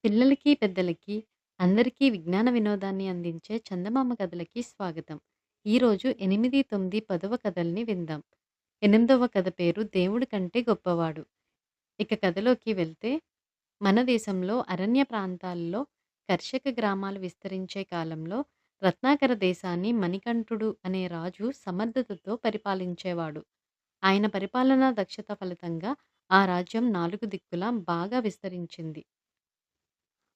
పిల్లలకి, పెద్దలకి అందరికీ విజ్ఞాన వినోదాన్ని అందించే చందమామ కథలకి స్వాగతం. ఈరోజు 8, 9, 10వ కథల్ని విందాం. 8వ కథ పేరు 'దేవుడి కంటే గొప్పవాడు'. ఇక కథలోకి వెళ్తే, మన దేశంలో అరణ్య ప్రాంతాల్లో కర్షక గ్రామాలు విస్తరించే కాలంలో రత్నాకర దేశాన్ని మణికంఠుడు అనే రాజు సమర్థతతో పరిపాలించేవాడు. ఆయన పరిపాలనా దక్షత ఫలితంగా ఆ రాజ్యం 4 దిక్కులా బాగా విస్తరించింది.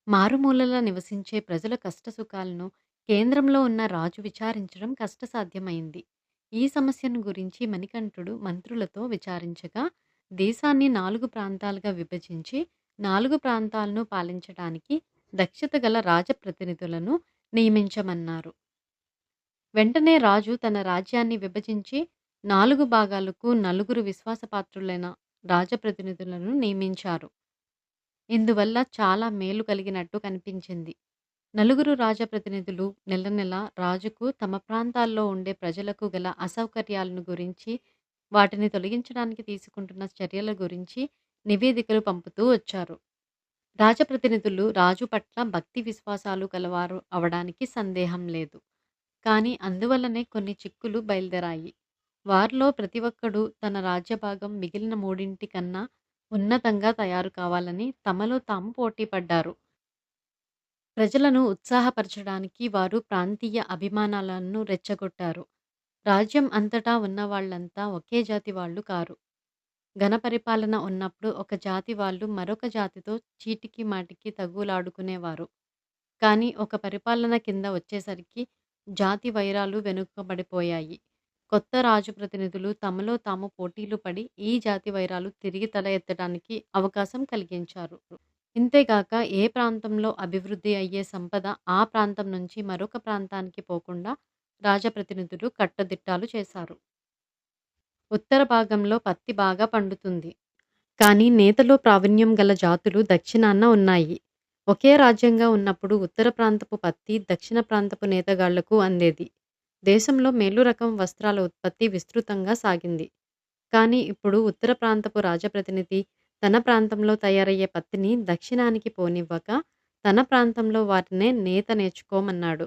మారుమూలలా నివసించే ప్రజల కష్టసుఖాలను కేంద్రంలో ఉన్న రాజు విచారించడం కష్టసాధ్యమైంది. ఈ సమస్యను గురించి మణికంఠుడు మంత్రులతో విచారించగా, దేశాన్ని 4 ప్రాంతాలుగా విభజించి, 4 ప్రాంతాలను పాలించటానికి దక్షత గల రాజప్రతినిధులను నియమించమన్నారు. వెంటనే రాజు తన రాజ్యాన్ని విభజించి 4 భాగాలకు నలుగురు విశ్వాసపాత్రులైన రాజప్రతినిధులను నియమించారు. ఇందువల్ల చాలా మేలు కలిగినట్టు కనిపించింది. నలుగురు రాజప్రతినిధులు నెల నెల రాజుకు తమ ప్రాంతాల్లో ఉండే ప్రజలకు గల అసౌకర్యాలను గురించి, వాటిని తొలగించడానికి తీసుకుంటున్న చర్యల గురించి నివేదికలు పంపుతూ వచ్చారు. రాజప్రతినిధులు రాజు పట్ల భక్తి విశ్వాసాలు కలవారు అవడానికి సందేహం లేదు. కానీ అందువల్లనే కొన్ని చిక్కులు బయలుదేరాయి. వారిలో ప్రతి ఒక్కడూ తన రాజ్యభాగం మిగిలిన మూడింటి కన్నా ఉన్నతంగా తయారు కావాలని తమలో తాము పోటీ పడ్డారు. ప్రజలను ఉత్సాహపరచడానికి వారు ప్రాంతీయ అభిమానాలను రెచ్చగొట్టారు. రాజ్యం అంతటా ఉన్నవాళ్ళంతా ఒకే జాతి వాళ్ళు కారు. ఘన పరిపాలన ఉన్నప్పుడు ఒక జాతి వాళ్ళు మరొక జాతితో చీటికి మాటికి తగువులాడుకునేవారు. కానీ ఒక పరిపాలన కింద వచ్చేసరికి జాతి వైరాలు వెనుకబడిపోయాయి. కొత్త రాజు ప్రతినిధులు తమలో తాము పోటీలు పడి ఈ జాతి వైరాలు తిరిగి తల ఎత్తడానికి అవకాశం కలిగించారు. ఇంతేగాక ఏ ప్రాంతంలో అభివృద్ధి అయ్యే సంపద ఆ ప్రాంతం నుంచి మరొక ప్రాంతానికి పోకుండా రాజప్రతినిధులు కట్టదిట్టాలు చేశారు. ఉత్తర భాగంలో పత్తి బాగా పండుతుంది. కానీ నేతలో ప్రావీణ్యం గల జాతులు దక్షిణాన ఉన్నాయి. ఒకే రాజ్యంగా ఉన్నప్పుడు ఉత్తర ప్రాంతపు పత్తి దక్షిణ ప్రాంతపు నేతగాళ్లకు అందేది. దేశంలో మేలు రకం వస్త్రాల ఉత్పత్తి విస్తృతంగా సాగింది. కానీ ఇప్పుడు ఉత్తర ప్రాంతపు రాజప్రతినిధి తన ప్రాంతంలో తయారయ్యే పత్తిని దక్షిణానికి పోనివ్వక తన ప్రాంతంలో వాటినే నేత నేర్చుకోమన్నాడు.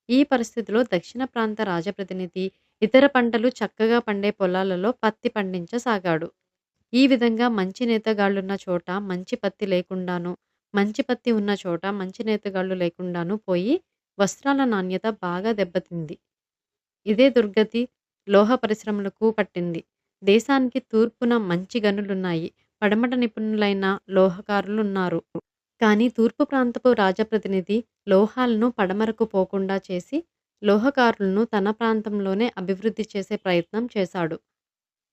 ఈ పరిస్థితిలో దక్షిణ ప్రాంత రాజప్రతినిధి ఇతర పంటలు చక్కగా పండే పొలాలలో పత్తి పండించసాగాడు. ఈ విధంగా మంచి నేతగాళ్లున్న చోట మంచి పత్తి లేకుండాను, మంచి పత్తి ఉన్న చోట మంచి నేతగాళ్లు లేకుండాను పోయి వస్త్రాల నాణ్యత బాగా దెబ్బతింది. ఇదే దుర్గతి లోహ పరిశ్రమలకు పట్టింది. దేశానికి తూర్పున మంచి గనులున్నాయి. పడమట నిపుణులైన లోహకారులున్నారు. కానీ తూర్పు ప్రాంతపు రాజప్రతినిధి లోహాలను పడమరకు పోకుండా చేసి, లోహకారులను తన ప్రాంతంలోనే అభివృద్ధి చేసే ప్రయత్నం చేశాడు.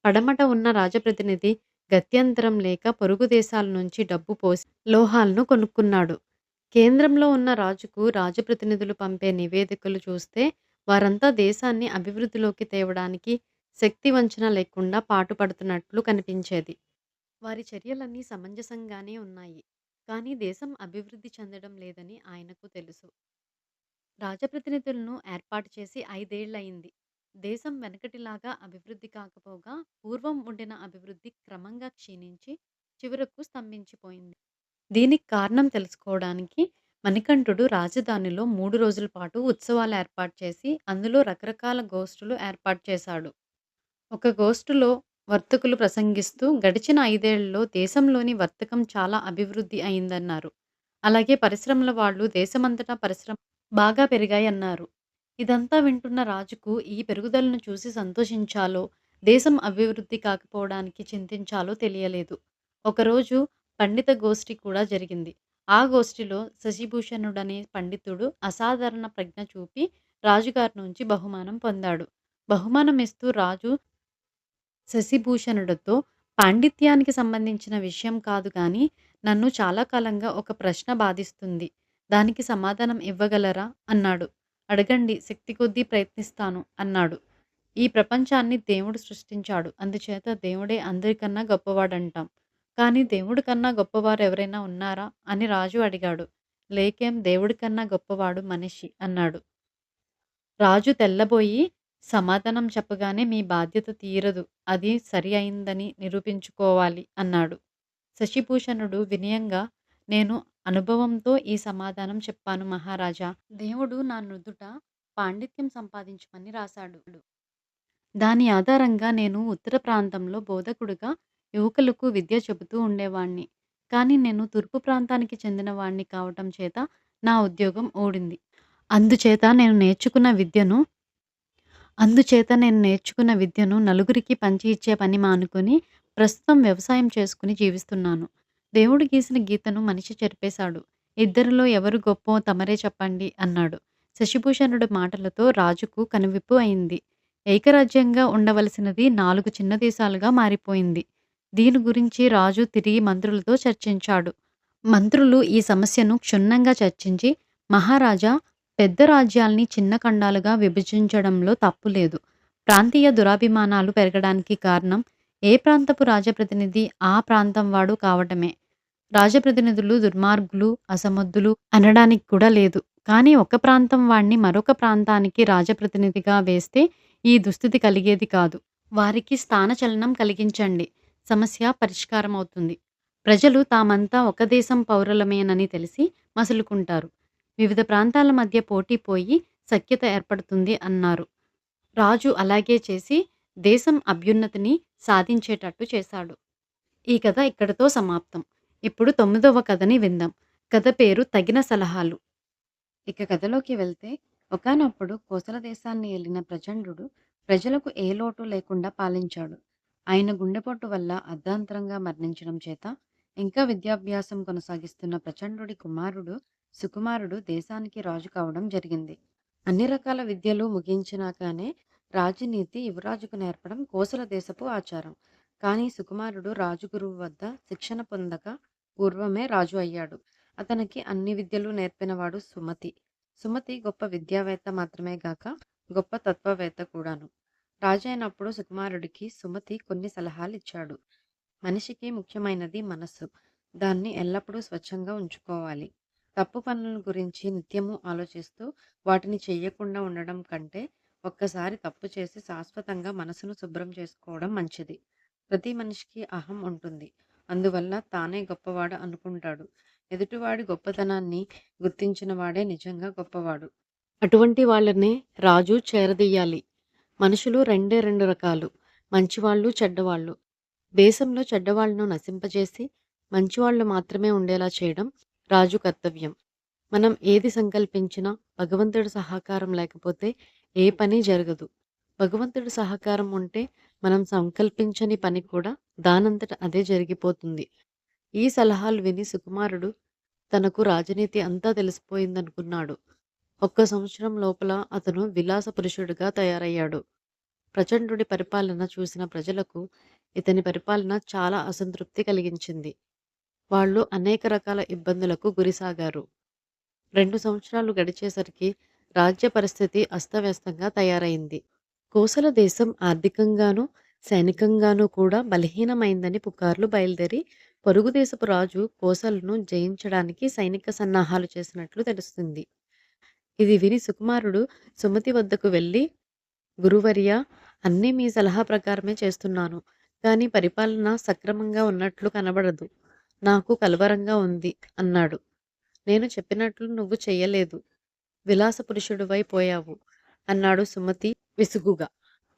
పడమట ఉన్న రాజప్రతినిధి గత్యంతరం లేక పొరుగు దేశాల నుంచి డబ్బు పోసి లోహాలను కొనుక్కున్నాడు. కేంద్రంలో ఉన్న రాజుకు రాజప్రతినిధులు పంపే నివేదికలు చూస్తే వారంతా దేశాన్ని అభివృద్ధిలోకి తేవడానికి శక్తి వంచన లేకుండా పాటుపడుతున్నట్లు కనిపించేది. వారి చర్యలన్నీ సమంజసంగానే ఉన్నాయి. కానీ దేశం అభివృద్ధి చెందడం లేదని ఆయనకు తెలుసు. రాజప్రతినిధులను ఏర్పాటు చేసి 5 ఏళ్లయింది. దేశం వెనకటిలాగా అభివృద్ధి కాకపోగా పూర్వం ఉండిన అభివృద్ధి క్రమంగా క్షీణించి చివరకు స్తంభించిపోయింది. దీనికి కారణం తెలుసుకోవడానికి మణికంఠుడు రాజధానిలో 3 రోజుల పాటు ఉత్సవాలు ఏర్పాటు చేసి అందులో రకరకాల గోష్ఠులు ఏర్పాటు చేశాడు. ఒక గోష్ఠిలో వర్తకులు ప్రసంగిస్తూ గడిచిన 5 ఏళ్లలో దేశంలోని వర్తకం చాలా అభివృద్ధి అయిందన్నారు. అలాగే పరిశ్రమల వాళ్ళు దేశమంతటా పరిశ్రమ బాగా పెరిగాయన్నారు. ఇదంతా వింటున్న రాజుకు ఈ పెరుగుదలను చూసి సంతోషించాలో, దేశం అభివృద్ధి కాకపోవడానికి చింతించాలో తెలియలేదు. ఒకరోజు పండిత గోష్ఠి కూడా జరిగింది. ఆ గోష్ఠిలో శశిభూషణుడనే పండితుడు అసాధారణ ప్రజ్ఞ చూపి రాజుగారి నుంచి బహుమానం పొందాడు. బహుమానం ఇస్తూ రాజు శశిభూషణుడితో పాండిత్యానికి సంబంధించిన విషయం కాదు గాని, నన్ను చాలా కాలంగా ఒక ప్రశ్న బాధిస్తుంది. దానికి సమాధానం ఇవ్వగలరా? అన్నాడు. అడగండి, శక్తి కొద్దీ ప్రయత్నిస్తాను అన్నాడు. ఈ ప్రపంచాన్ని దేవుడు సృష్టించాడు. అందుచేత దేవుడే అందరికన్నా గొప్పవాడంటాం. కానీ దేవుడి కన్నా గొప్పవారు ఎవరైనా ఉన్నారా? అని రాజు అడిగాడు. లేకేం, దేవుడి కన్నా గొప్పవాడు మనిషి అన్నాడు. రాజు తెల్లబోయి, సమాధానం చెప్పగానే మీ బాధ్యత తీరదు. అది సరి అయిందని నిరూపించుకోవాలి అన్నాడు. శశిభూషణుడు వినయంగా, నేను అనుభవంతో ఈ సమాధానం చెప్పాను మహారాజా. దేవుడు నా నుదుట పాండిత్యం సంపాదించమని రాశాడు. దాని ఆధారంగా నేను ఉత్తర ప్రాంతంలో బోధకుడుగా యువకులకు విద్య చెబుతూ ఉండేవాణ్ణి. కానీ నేను తూర్పు ప్రాంతానికి చెందిన వాణ్ణి కావటం చేత నా ఉద్యోగం ఊడింది. అందుచేత నేను నేర్చుకున్న విద్యను నలుగురికి పంచి ఇచ్చే పని మానుకొని ప్రస్తుతం వ్యవసాయం చేసుకుని జీవిస్తున్నాను. దేవుడు గీసిన గీతను మనిషి చెరిపేశాడు. ఇద్దరిలో ఎవరు గొప్పో తమరే చెప్పండి అన్నాడు. శశిభూషణుడి మాటలతో రాజుకు కనువిప్పు అయింది. ఏకరాజ్యంగా ఉండవలసినది 4 చిన్న దేశాలుగా మారిపోయింది. దీని గురించి రాజు తిరిగి మంత్రులతో చర్చించాడు. మంత్రులు ఈ సమస్యను క్షుణ్ణంగా చర్చించి, మహారాజా, పెద్ద రాజ్యాల్ని చిన్న ఖండాలుగా విభజించడంలో తప్పు లేదు. ప్రాంతీయ దురాభిమానాలు పెరగడానికి కారణం ఏ ప్రాంతపు రాజప్రతినిధి ఆ ప్రాంతం వాడు కావటమే. రాజప్రతినిధులు దుర్మార్గులు, అసమర్థులు అనడానికి కూడా లేదు. కానీ ఒక ప్రాంతం వాడిని మరొక ప్రాంతానికి రాజప్రతినిధిగా వేస్తే ఈ దుస్థితి కలిగేది కాదు. వారికి స్థానచలనం కలిగించండి. సమస్య పరిష్కారమవుతుంది. ప్రజలు తామంతా ఒక దేశం పౌరులమేనని తెలిసి మసులుకుంటారు. వివిధ ప్రాంతాల మధ్య పోటీ పోయి సఖ్యత ఏర్పడుతుంది అన్నారు. రాజు అలాగే చేసి దేశం అభ్యున్నతిని సాధించేటట్టు చేశాడు. ఈ కథ ఇక్కడితో సమాప్తం. ఇప్పుడు 9వ కథని విందాం. కథ పేరు తగిన సలహాలు. ఇక కథలోకి వెళ్తే, ఒకానొప్పుడు కోసల దేశాన్ని ఏలిన ప్రచండుడు ప్రజలకు ఏ లోటు లేకుండా పాలించాడు. ఆయన గుండెపోటు వల్ల అర్ధాంతరంగా మరణించడం చేత ఇంకా విద్యాభ్యాసం కొనసాగిస్తున్న ప్రచండుడి కుమారుడు సుకుమారుడు దేశానికి రాజు కావడం జరిగింది. అన్ని రకాల విద్యలు ముగించినాకనే రాజనీతి యువరాజుకు నేర్పడం కోసల దేశపు ఆచారం. కానీ సుకుమారుడు రాజు గురువు వద్ద శిక్షణ పొందక పూర్వమే రాజు అయ్యాడు. అతనికి అన్ని విద్యలు నేర్పినవాడు సుమతి. సుమతి గొప్ప విద్యావేత్త మాత్రమే గాక గొప్ప తత్వవేత్త కూడాను. రాజైనప్పుడు సుకుమారుడికి సుమతి కొన్ని సలహాలిచ్చాడు. మనిషికి ముఖ్యమైనది మనస్సు. దాన్ని ఎల్లప్పుడూ స్వచ్ఛంగా ఉంచుకోవాలి. తప్పు పనుల గురించి నిత్యము ఆలోచిస్తూ వాటిని చెయ్యకుండా ఉండడం కంటే ఒక్కసారి తప్పు చేసి శాశ్వతంగా మనసును శుభ్రం చేసుకోవడం మంచిది. ప్రతి మనిషికి అహం ఉంటుంది. అందువల్ల తానే గొప్పవాడు అనుకుంటాడు. ఎదుటివాడి గొప్పతనాన్ని గుర్తించిన వాడే నిజంగా గొప్పవాడు. అటువంటి వాళ్ళనే రాజు చేరదీయాలి. మనుషులు రెండే రెండు రకాలు, మంచివాళ్ళు, చెడ్డవాళ్ళు. దేశంలో చెడ్డవాళ్లను నశింపజేసి మంచివాళ్ళు మాత్రమే ఉండేలా చేయడం రాజు కర్తవ్యం. మనం ఏది సంకల్పించినా భగవంతుడి సహకారం లేకపోతే ఏ పని జరగదు. భగవంతుడి సహకారం ఉంటే మనం సంకల్పించని పని కూడా దానంతట అదే జరిగిపోతుంది. ఈ సలహాలు విని సుకుమారుడు తనకు రాజనీతి అంతా తెలిసిపోయిందనుకున్నాడు. ఒక్క సంవత్సరం లోపల అతను విలాస పురుషుడిగా తయారయ్యాడు. ప్రచండుడి పరిపాలన చూసిన ప్రజలకు ఇతని పరిపాలన చాలా అసంతృప్తి కలిగించింది. వాళ్ళు అనేక రకాల ఇబ్బందులకు గురిసాగారు. 2 సంవత్సరాలు గడిచేసరికి రాజ్య పరిస్థితి అస్తవ్యస్తంగా తయారైంది. కోసల దేశం ఆర్థికంగానూ, సైనికంగానూ కూడా బలహీనమైందని పుకార్లు బయలుదేరి పొరుగు దేశపు రాజు కోసలను జయించడానికి సైనిక సన్నాహాలు చేసినట్లు తెలుస్తుంది. ఇది విని సుకుమారుడు సుమతి వద్దకు వెళ్ళి, గురువర్యా, అన్నీ మీ సలహా ప్రకారమే చేస్తున్నాను. కానీ పరిపాలన సక్రమంగా ఉన్నట్లు కనబడదు. నాకు కలవరంగా ఉంది అన్నాడు. నేను చెప్పినట్లు నువ్వు చెయ్యలేదు. విలాస పురుషుడివై పోయావు అన్నాడు సుమతి విసుగుగా.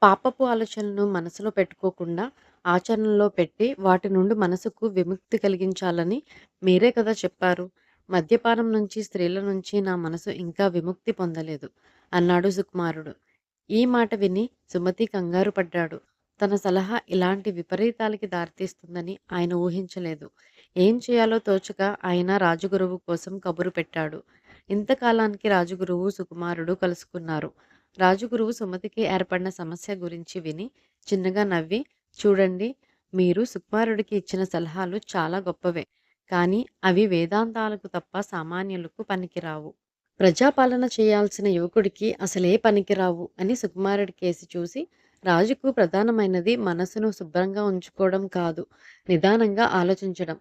పాపపు ఆలోచనలను మనసులో పెట్టుకోకుండా ఆచరణలో పెట్టి వాటి నుండి మనసుకు విముక్తి కలిగించాలని మీరే కదా చెప్పారు. మద్యపానం నుంచి, స్త్రీల నుంచి నా మనసు ఇంకా విముక్తి పొందలేదు అన్నాడు సుకుమారుడు. ఈ మాట విని సుమతి కంగారు పడ్డాడు. తన సలహా ఇలాంటి విపరీతాలకి దారితీస్తుందని ఆయన ఊహించలేదు. ఏం చేయాలో తోచక ఆయన రాజగురువు కోసం కబురు పెట్టాడు. ఇంతకాలానికి రాజగురువు, సుకుమారుడు కలుసుకున్నారు. రాజగురువు సుమతికి ఏర్పడిన సమస్య గురించి విని చిన్నగా నవ్వి, చూడండి, మీరు సుకుమారుడికి ఇచ్చిన సలహాలు చాలా గొప్పవే. కానీ అవి వేదాంతాలకు తప్ప సామాన్యులకు పనికిరావు. ప్రజాపాలన చేయాల్సిన యువకుడికి అసలే పనికిరావు అని సుకుమారుడి కేసి చూసి, రాజుకు ప్రధానమైనది మనసును శుభ్రంగా ఉంచుకోవడం కాదు, నిదానంగా ఆలోచించడం.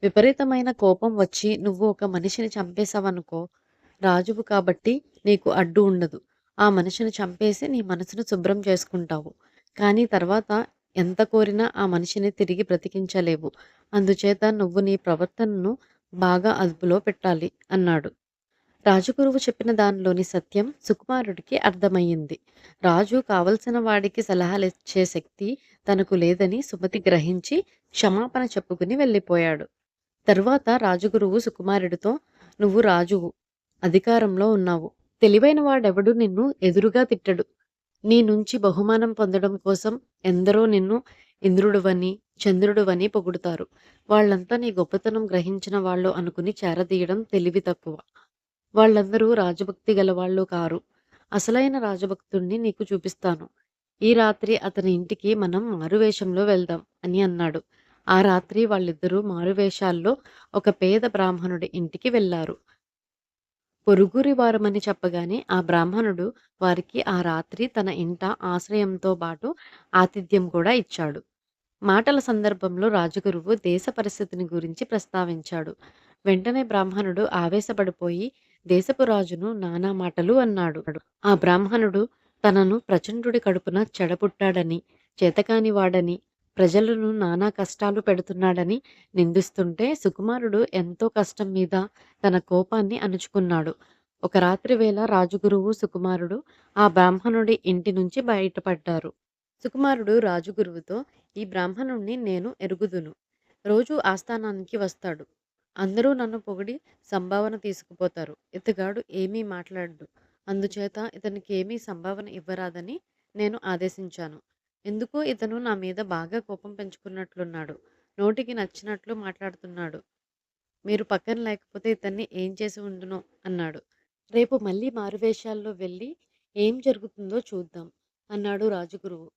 విపరీతమైన కోపం వచ్చి నువ్వు ఒక మనిషిని చంపేశావనుకో, రాజువు కాబట్టి నీకు అడ్డు ఉండదు. ఆ మనిషిని చంపేసి నీ మనసును శుభ్రం చేసుకుంటావు. కానీ తర్వాత ఎంత కోరినా ఆ మనిషిని తిరిగి బ్రతికించలేవు. అందుచేత నువ్వు నీ ప్రవర్తనను బాగా అదుపులో పెట్టాలి అన్నాడు. రాజగురువు చెప్పిన దానిలోని సత్యం సుకుమారుడికి అర్థమయ్యింది. రాజు కావలసిన వాడికి సలహాలిచ్చే శక్తి తనకు లేదని సుమతి గ్రహించి క్షమాపణ చెప్పుకుని వెళ్ళిపోయాడు. తరువాత రాజగురువు సుకుమారుడితో, "నువ్వు రాజువు. అధికారంలో ఉన్నావు. తెలివైన వాడెవడు నిన్ను ఎదురుగా తిట్టడు. నీ నుంచి బహుమానం పొందడం కోసం ఎందరో నిన్ను ఇంద్రుడువని, చంద్రుడువని పొగుడుతారు. వాళ్ళంతా నీ గొప్పతనం గ్రహించిన వాళ్ళు అనుకుని చేరదీయడం తెలివి తక్కువ. వాళ్ళందరూ రాజభక్తి గలవాళ్ళు కారు. అసలైన రాజభక్తుణ్ణి నీకు చూపిస్తాను. ఈ రాత్రి అతని ఇంటికి మనం మారువేషంలో వెళ్దాం" అని అన్నాడు. ఆ రాత్రి వాళ్ళిద్దరూ మారువేషాల్లో ఒక పేద బ్రాహ్మణుడి ఇంటికి వెళ్లారు. పొరుగురి వారమని చెప్పగానే ఆ బ్రాహ్మణుడు వారికి ఆ రాత్రి తన ఇంట ఆశ్రయంతో బాటు ఆతిథ్యం కూడా ఇచ్చాడు. మాటల సందర్భంలో రాజగురువు దేశ పరిస్థితిని గురించి ప్రస్తావించాడు. వెంటనే బ్రాహ్మణుడు ఆవేశపడిపోయి దేశపు రాజును నానా మాటలు అన్నాడు. ఆ బ్రాహ్మణుడు తనను ప్రచండుడి కడుపున చెడపుట్టాడని, చేతకాని వాడని, ప్రజలను నానా కష్టాలు పెడుతున్నాడని నిందిస్తుంటే సుకుమారుడు ఎంతో కష్టం మీద తన కోపాన్ని అణుచుకున్నాడు. ఒక రాత్రి వేళ రాజగురువు, సుకుమారుడు ఆ బ్రాహ్మణుడి ఇంటి నుంచి బయటపడ్డారు. సుకుమారుడు రాజగురువుతో, "ఈ బ్రాహ్మణుణ్ణి నేను ఎరుగుదును. రోజూ ఆస్థానానికి వస్తాడు. అందరూ నన్ను పొగిడి సంభావన తీసుకుపోతారు. ఇతగాడు ఏమీ మాట్లాడడు. అందుచేత ఇతనికేమీ సంభావన ఇవ్వరాదని నేను ఆదేశించాను. ఎందుకో ఇతను నా మీద బాగా కోపం పెంచుకున్నట్లున్నాడు. నోటికి నచ్చినట్లు మాట్లాడుతున్నాడు. మీరు పక్కన లేకపోతే ఇతన్ని ఏం చేసి ఉండునో" అన్నాడు. "రేపు మళ్ళీ మారువేషాల్లో వెళ్ళి ఏం జరుగుతుందో చూద్దాం" అన్నాడు రాజగురువు.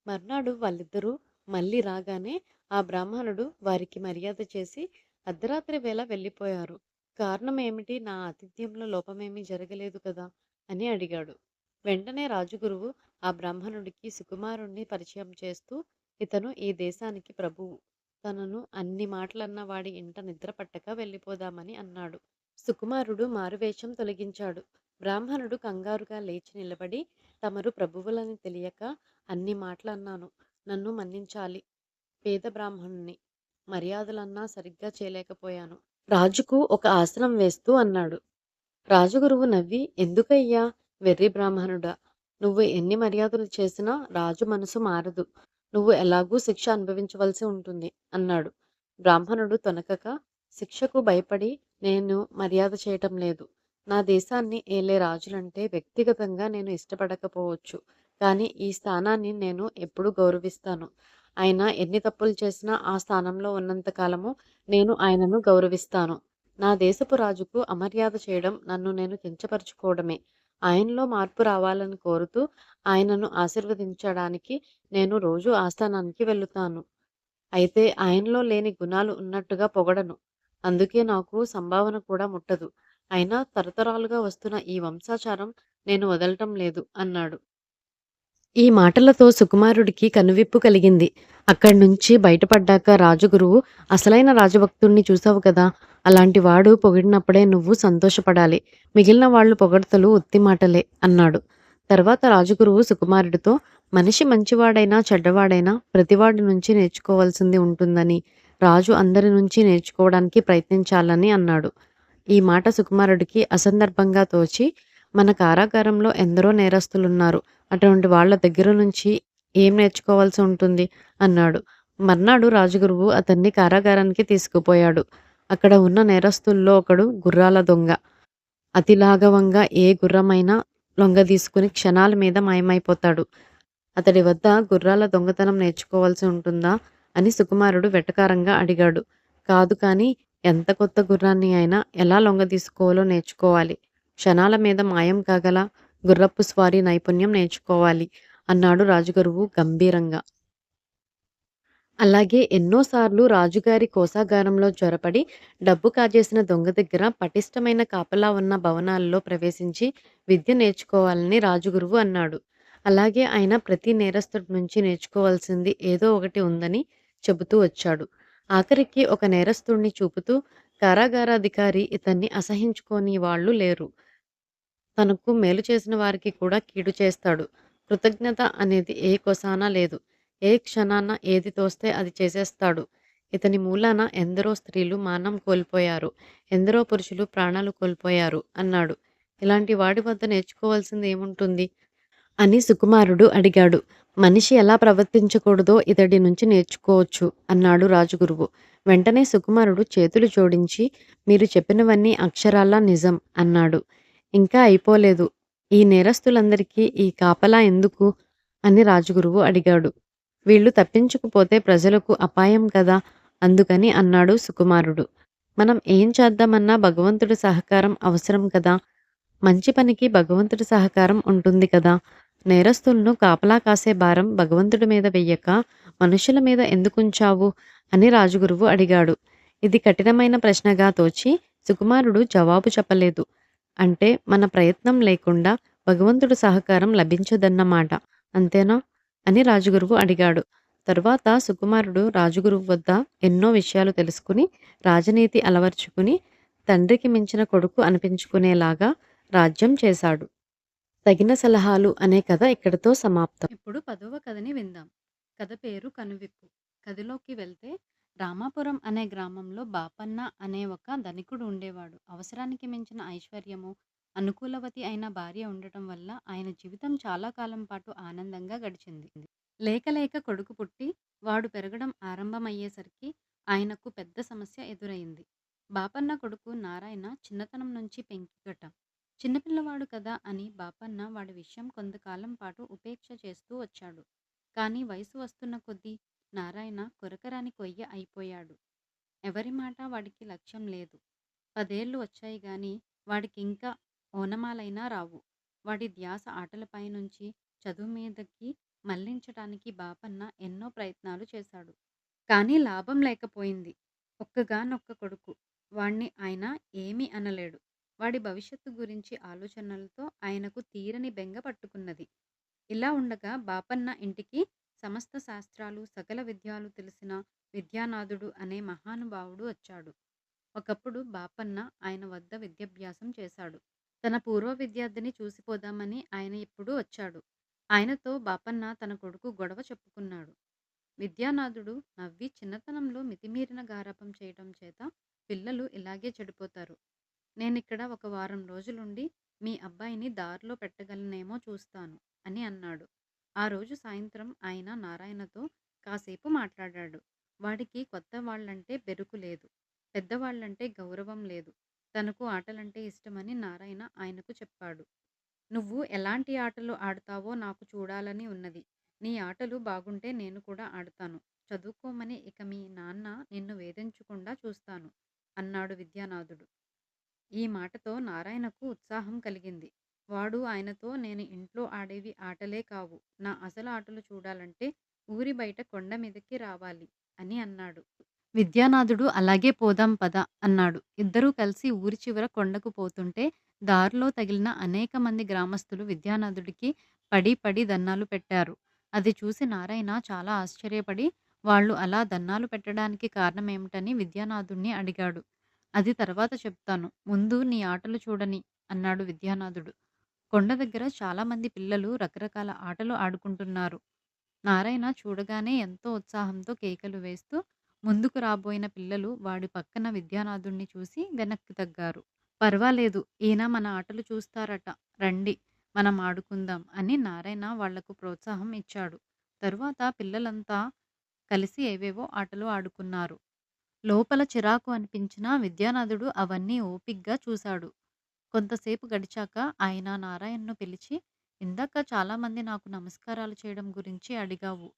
మర్నాడు వాళ్ళిద్దరూ మళ్ళీ రాగానే ఆ బ్రాహ్మణుడు వారికి మర్యాద చేసి అర్ధరాత్రి వేళ వెళ్ళిపోయారు. "కారణం ఏమిటి? నా ఆతిథ్యంలో లోపమేమీ జరగలేదు కదా" అని అడిగాడు. వెంటనే రాజగురువు ఆ బ్రాహ్మణుడికి సుకుమారుణ్ణి పరిచయం చేస్తూ, "ఇతను ఈ దేశానికి ప్రభువు. తనను అన్ని మాటలన్న వాడి ఇంట నిద్ర పట్టక వెళ్ళిపోదామని" అన్నాడు. సుకుమారుడు మారువేషం తొలగించాడు. బ్రాహ్మణుడు కంగారుగా లేచి నిలబడి, "తమరు ప్రభువులని తెలియక అన్ని మాటలన్నాను. నన్ను మన్నించాలి. పేద బ్రాహ్మణుణ్ణి. మర్యాదలన్నా సరిగ్గా చేయలేకపోయాను" రాజుకు ఒక ఆసనం వేస్తూ అన్నాడు. రాజగురువు నవ్వి, "ఎందుకయ్యా వెర్రి బ్రాహ్మణుడా! నువ్వు ఎన్ని మర్యాదలు చేసినా రాజు మనసు మారదు. నువ్వు ఎలాగూ శిక్ష అనుభవించవలసి ఉంటుంది" అన్నాడు. బ్రాహ్మణుడు తొణకక, "శిక్షకు భయపడి నేను మర్యాద చేయటం లేదు. నా దేశాన్ని ఏలే రాజులంటే వ్యక్తిగతంగా నేను ఇష్టపడకపోవచ్చు. కానీ ఈ స్థానాన్ని నేను ఎప్పుడూ గౌరవిస్తాను. ఆయన ఎన్ని తప్పులు చేసినా ఆ స్థానంలో ఉన్నంత కాలము నేను ఆయనను గౌరవిస్తాను. నా దేశపు రాజుకు అమర్యాద చేయడం నన్ను నేను కించపరుచుకోవడమే. ఆయనలో మార్పు రావాలని కోరుతూ ఆయనను ఆశీర్వదించడానికి నేను రోజూ ఆస్థానానికి వెళుతాను. అయితే ఆయనలో లేని గుణాలు ఉన్నట్టుగా పొగడను. అందుకే నాకు సంభావన కూడా ముట్టదు. అయినా తరతరాలుగా వస్తున్న ఈ వంశాచారం నేను వదలటం లేదు" అన్నాడు. ఈ మాటలతో సుకుమారుడికి కనువిప్పు కలిగింది. అక్కడ్నుంచి బయటపడ్డాక రాజగురువు, "అసలైన రాజభక్తుణ్ణి చూసావు కదా! అలాంటి వాడు పొగిడినప్పుడే నువ్వు సంతోషపడాలి. మిగిలిన వాళ్ళు పొగడ్తలు ఉత్తి మాటలే" అన్నాడు. తర్వాత రాజగురువు సుకుమారుడితో, "మనిషి మంచివాడైనా, చెడ్డవాడైనా ప్రతివాడి నుంచి నేర్చుకోవాల్సింది ఉంటుందని, రాజు అందరి నుంచి నేర్చుకోవడానికి ప్రయత్నించాలని" అన్నాడు. ఈ మాట సుకుమారుడికి అసందర్భంగా తోచి, "మన కారాగారంలో ఎందరో నేరస్తులున్నారు. అటువంటి వాళ్ళ దగ్గర నుంచి ఏం నేర్చుకోవాల్సి ఉంటుంది" అన్నాడు. మర్నాడు రాజగురువు అతన్ని కారాగారానికి తీసుకుపోయాడు. అక్కడ ఉన్న నేరస్తుల్లో ఒకడు గుర్రాల దొంగ. అతి లాఘవంగా ఏ గుర్రమైనా లొంగదీసుకుని క్షణాల మీద మాయమైపోతాడు. అతడి వద్ద గుర్రాల దొంగతనం నేర్చుకోవాల్సి ఉంటుందా అని సుకుమారుడు వెటకారంగా అడిగాడు. "కాదు కానీ ఎంత కొత్త గుర్రాన్ని అయినా ఎలా లొంగదీసుకోవాలో నేర్చుకోవాలి. క్షణాల మీద మాయం కాగల గుర్రపు స్వారీ నైపుణ్యం నేర్చుకోవాలి" అన్నాడు రాజగురువు గంభీరంగా. అలాగే ఎన్నోసార్లు రాజుగారి కోశాగారంలో చొరబడి డబ్బు కాజేసిన దొంగ దగ్గర పటిష్టమైన కాపలా ఉన్న భవనాల్లో ప్రవేశించి విద్య నేర్చుకోవాలని రాజగురువు అన్నాడు. అలాగే ఆయన ప్రతి నేరస్తుడి నుంచి నేర్చుకోవాల్సింది ఏదో ఒకటి ఉందని చెబుతూ వచ్చాడు. ఆఖరికి ఒక నేరస్తుడిని చూపుతూ, "కారాగారాధికారి ఇతన్ని అసహించుకోని వాళ్ళు లేరు. తనకు మేలు చేసిన వారికి కూడా కీడు చేస్తాడు. కృతజ్ఞత అనేది ఏ కొసానా లేదు. ఏ క్షణాన ఏది తోస్తే అది చేసేస్తాడు. ఇతని మూలాన ఎందరో స్త్రీలు మానం కోల్పోయారు. ఎందరో పురుషులు ప్రాణాలు కోల్పోయారు అన్నాడు. ఇలాంటి వాడి వద్ద నేర్చుకోవాల్సిందేముంటుంది? అని సుకుమారుడు అడిగాడు. మనిషి ఎలా ప్రవర్తించకూడదో ఇతడి నుంచి నేర్చుకోవచ్చు అన్నాడు రాజగురువు. వెంటనే సుకుమారుడు చేతులు జోడించి, మీరు చెప్పినవన్నీ అక్షరాలా నిజం అన్నాడు. ఇంకా అయిపోలేదు. ఈ నేరస్తులందరికీ ఈ కాపలా ఎందుకు? అని రాజగురువు అడిగాడు. వీళ్ళు తప్పించుకుపోతే ప్రజలకు అపాయం కదా! అందుకని అన్నాడు సుకుమారుడు. మనం ఏం చేద్దామన్నా భగవంతుడి సహకారం అవసరం కదా! మంచి పనికి భగవంతుడి సహకారం ఉంటుంది కదా! నేరస్తులను కాపలా కాసే భారం భగవంతుడి మీద వెయ్యక, మనుషుల మీద ఎందుకుంచావు? అని రాజగురువు అడిగాడు. ఇది కఠినమైన ప్రశ్నగా తోచి సుకుమారుడు జవాబు చెప్పలేదు. అంటే మన ప్రయత్నం లేకుండా భగవంతుడి సహకారం లభించదన్నమాట. అంతేనా? అని రాజగురువు అడిగాడు. తరువాత సుకుమారుడు రాజగురువు వద్ద ఎన్నో విషయాలు తెలుసుకుని, రాజనీతి అలవర్చుకుని, తండ్రికి మించిన కొడుకు అనిపించుకునేలాగా రాజ్యం చేశాడు. తగిన సలహాలు అనే కథ ఇక్కడితో సమాప్తం. ఇప్పుడు 10వ కథని విందాం. కథ పేరు కనువిప్పు. కథలోకి వెళ్తే రామాపురం అనే గ్రామంలో బాపన్న అనే ఒక ధనికుడు ఉండేవాడు. అవసరానికి మించిన ఐశ్వర్యము, అనుకూలవతి అయిన భార్య ఉండటం వల్ల ఆయన జీవితం చాలా కాలం పాటు ఆనందంగా గడిచింది. లేక లేక కొడుకు పుట్టి వాడు పెరగడం ఆరంభమయ్యేసరికి ఆయనకు పెద్ద సమస్య ఎదురైంది. బాపన్న కొడుకు నారాయణ చిన్నతనం నుంచి పెంకిగట్ట. చిన్నపిల్లవాడు కదా అని బాపన్న వాడి విషయం కొంతకాలం పాటు ఉపేక్ష చేస్తూ వచ్చాడు. కానీ వయసు వస్తున్న కొద్దీ నారాయణ కొరకరాని కొయ్య అయిపోయాడు. ఎవరి మాట వాడికి లక్ష్యం లేదు. 10 ఏళ్ళు వచ్చాయి గాని వాడికింకా ఓనమాలైనా రావు. వాడి ధ్యాస ఆటలపై నుంచి చదువు మీదకి మళ్లించటానికి బాపన్న ఎన్నో ప్రయత్నాలు చేశాడు. కానీ లాభం లేకపోయింది. ఒక్కగానొక్క కొడుకు. వాణ్ణి ఆయన ఏమీ అనలేడు. వాడి భవిష్యత్తు గురించి ఆలోచనలతో ఆయనకు తీరని బెంగ పట్టుకున్నది. ఇలా ఉండగా బాపన్న ఇంటికి సమస్త శాస్త్రాలు, సకల విద్యలు తెలిసిన విద్యానాథుడు అనే మహానుభావుడు వచ్చాడు. ఒకప్పుడు బాపన్న ఆయన వద్ద విద్యాభ్యాసం చేశాడు. తన పూర్వ విద్యార్థిని చూసిపోదామని ఆయన ఇప్పుడు వచ్చాడు. ఆయనతో బాపన్న తన కొడుకు గొడవ చెప్పుకున్నాడు. విద్యానాథుడు నవ్వి చిన్నతనంలో మితిమీరిన గారాబం చేయటం చేత పిల్లలు ఇలాగే చెడిపోతారు. నేనిక్కడ ఒక వారం రోజులుండి మీ అబ్బాయిని దారిలో పెట్టగలనేమో చూస్తాను అని అన్నాడు. ఆ రోజు సాయంత్రం ఆయన నారాయణతో కాసేపు మాట్లాడాడు. వాడికి కొత్త వాళ్ళంటే బెరుకు లేదు. పెద్దవాళ్ళంటే గౌరవం లేదు. తనకు ఆటలంటే ఇష్టమని నారాయణ ఆయనకు చెప్పాడు. నువ్వు ఎలాంటి ఆటలు ఆడతావో నాకు చూడాలని ఉన్నది. నీ ఆటలు బాగుంటే నేను కూడా ఆడతాను. చదువుకోమని ఇక మీ నాన్న నిన్ను వేధించకుండా చూస్తాను అన్నాడు విద్యానాథుడు. ఈ మాటతో నారాయణకు ఉత్సాహం కలిగింది. వాడు ఆయనతో నేను ఇంట్లో ఆడేవి ఆటలే కావు. నా అసలు ఆటలు చూడాలంటే ఊరి బయట కొండ మీదకి రావాలి అని అన్నాడు. విద్యానాథుడు అలాగే పోదాం పద అన్నాడు. ఇద్దరూ కలిసి ఊరి చివర కొండకు పోతుంటే దారిలో తగిలిన అనేక మంది గ్రామస్తులు విద్యానాథుడికి పడి పడి దన్నాలు పెట్టారు. అది చూసి నారాయణ చాలా ఆశ్చర్యపడి వాళ్ళు అలా దన్నాలు పెట్టడానికి కారణమేమిటని విద్యానాథుణ్ణి అడిగాడు. అది తర్వాత చెప్తాను. ముందు నీ ఆటలు చూడని అన్నాడు విద్యానాథుడు. కొండ దగ్గర చాలామంది పిల్లలు రకరకాల ఆటలు ఆడుకుంటున్నారు. నారాయణ చూడగానే ఎంతో ఉత్సాహంతో కేకలు వేస్తూ ముందుకు రాబోయిన పిల్లలు వాడి పక్కన విద్యానాథుణ్ణి చూసి వెనక్కి తగ్గారు. పర్వాలేదు, ఈయన మన ఆటలు చూస్తారట, రండి మనం ఆడుకుందాం అని నారాయణ వాళ్లకు ప్రోత్సాహం ఇచ్చాడు. తరువాత పిల్లలంతా కలిసి ఏవేవో ఆటలు ఆడుకున్నారు. లోపల చిరాకు అనిపించినా విద్యానాథుడు అవన్నీ ఓపిగ్గా చూశాడు. కొంతసేపు గడిచాక ఆయన నారాయణ్ను పిలిచి, ఇందాక చాలామంది నాకు నమస్కారాలు చేయడం గురించి అడిగావు.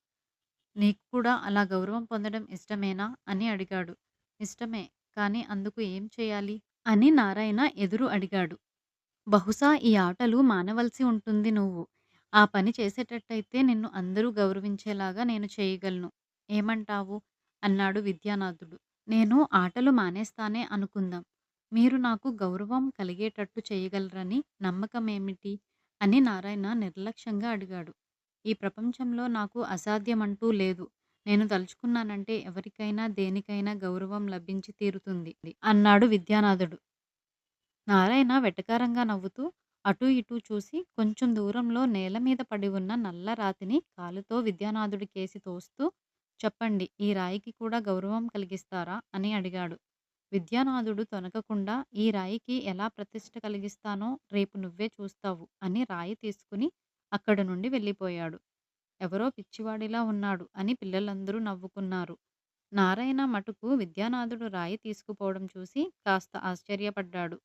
నీకు కూడా అలా గౌరవం పొందడం ఇష్టమేనా అని అడిగాడు. ఇష్టమే, కానీ అందుకు ఏం చేయాలి అని నారాయణ ఎదురు అడిగాడు. బహుశా ఈ ఆటలు మానవలసి ఉంటుంది నువ్వు. ఆ పని చేసేటట్టయితే నిన్ను అందరూ గౌరవించేలాగా నేను చేయగలను. ఏమంటావు? అన్నాడు విద్యానాథుడు. నేను ఆటలు మానేస్తానే అనుకుందాం. మీరు నాకు గౌరవం కలిగేటట్టు చేయగలరని నమ్మకమేమిటి? అని నారాయణ నిర్లక్ష్యంగా అడిగాడు. ఈ ప్రపంచంలో నాకు అసాధ్యమంటూ లేదు. నేను తలుచుకున్నానంటే ఎవరికైనా దేనికైనా గౌరవం లభించి తీరుతుంది అన్నాడు విద్యానాథుడు. నారాయణ వెటకారంగా నవ్వుతూ అటూ ఇటూ చూసి కొంచెం దూరంలో నేల మీద పడి ఉన్న నల్ల రాతిని కాలుతో విద్యానాథుడి కేసి తోస్తూ చెప్పండి, ఈ రాయికి కూడా గౌరవం కలిగిస్తారా అని అడిగాడు. విద్యానాథుడు తొనకకుండా ఈ రాయికి ఎలా ప్రతిష్ఠ కలిగిస్తానో రేపు నువ్వే చూస్తావు అని రాయి తీసుకుని అక్కడి నుండి వెళ్ళిపోయాడు. ఎవరో పిచ్చివాడిలా ఉన్నాడు అని పిల్లలందరూ నవ్వుకున్నారు. నారాయణ మటుకు విద్యానాథుడు రాయి తీసుకుపోవడం చూసి కాస్త ఆశ్చర్యపడ్డాడు.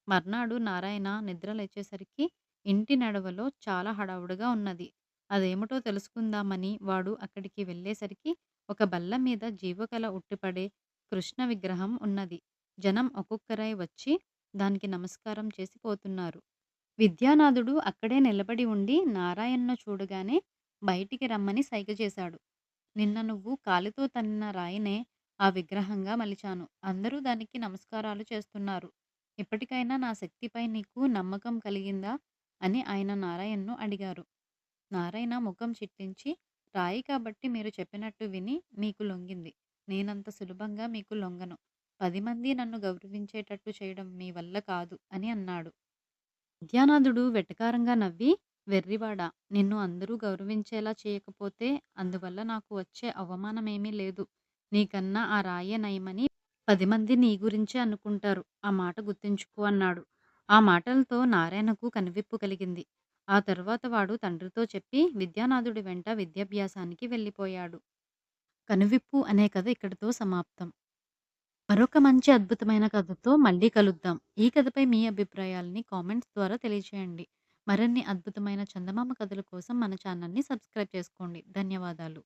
మర్నాడు నారాయణ నిద్ర లేచేసరికి ఇంటి నడవలో చాలా హడావుడిగా ఉన్నది. అదేమిటో తెలుసుకుందామని వాడు అక్కడికి వెళ్ళేసరికి ఒక బల్ల మీద జీవకళ ఉట్టిపడే కృష్ణ విగ్రహం ఉన్నది. జనం ఒక్కొక్కరై వచ్చి దానికి నమస్కారం చేసి పోతున్నారు. విద్యానాథుడు అక్కడే నిలబడి ఉండి నారాయణ్‌ను చూడగానే బయటికి రమ్మని సైగ చేశాడు. నిన్న నువ్వు కాలితో తన్నిన రాయినే ఆ విగ్రహంగా మలిచాను. అందరూ దానికి నమస్కారాలు చేస్తున్నారు. ఇప్పటికైనా నా శక్తిపై నీకు నమ్మకం కలిగిందా? అని ఆయన నారాయణ్‌ను అడిగారు. నారాయణ ముఖం చిట్లించి, రాయి కాబట్టి మీరు చెప్పినట్టు విని మీకు లొంగింది. నేనంత సులభంగా మీకు లొంగను. 10 మంది నన్ను గౌరవించేటట్టు చేయడం మీ వల్ల కాదు అని అన్నాడు. విద్యానాథుడు వెటకారంగా నవ్వి, వెర్రివాడా! నిన్ను అందరూ గౌరవించేలా చేయకపోతే అందువల్ల నాకు వచ్చే అవమానమేమీ లేదు. నీకన్నా ఆ రాయే నయమని 10 మంది నీ గురించే అనుకుంటారు. ఆ మాట గుర్తుంచుకో అన్నాడు. ఆ మాటలతో నారాయణకు కనువిప్పు కలిగింది. ఆ తరువాత వాడు తండ్రితో చెప్పి విద్యానాథుడి వెంట విద్యాభ్యాసానికి వెళ్ళిపోయాడు. కనువిప్పు అనే కథ ఇక్కడితో సమాప్తం. మరొక మంచి అద్భుతమైన కథతో మళ్ళీ కలుద్దాం. ఈ కథపై మీ అభిప్రాయాల్ని కామెంట్స్ ద్వారా తెలియచేయండి. మరిన్ని అద్భుతమైన చందమామ కథల కోసం మన ఛానల్‌ని సబ్స్క్రైబ్ చేసుకోండి. ధన్యవాదాలు.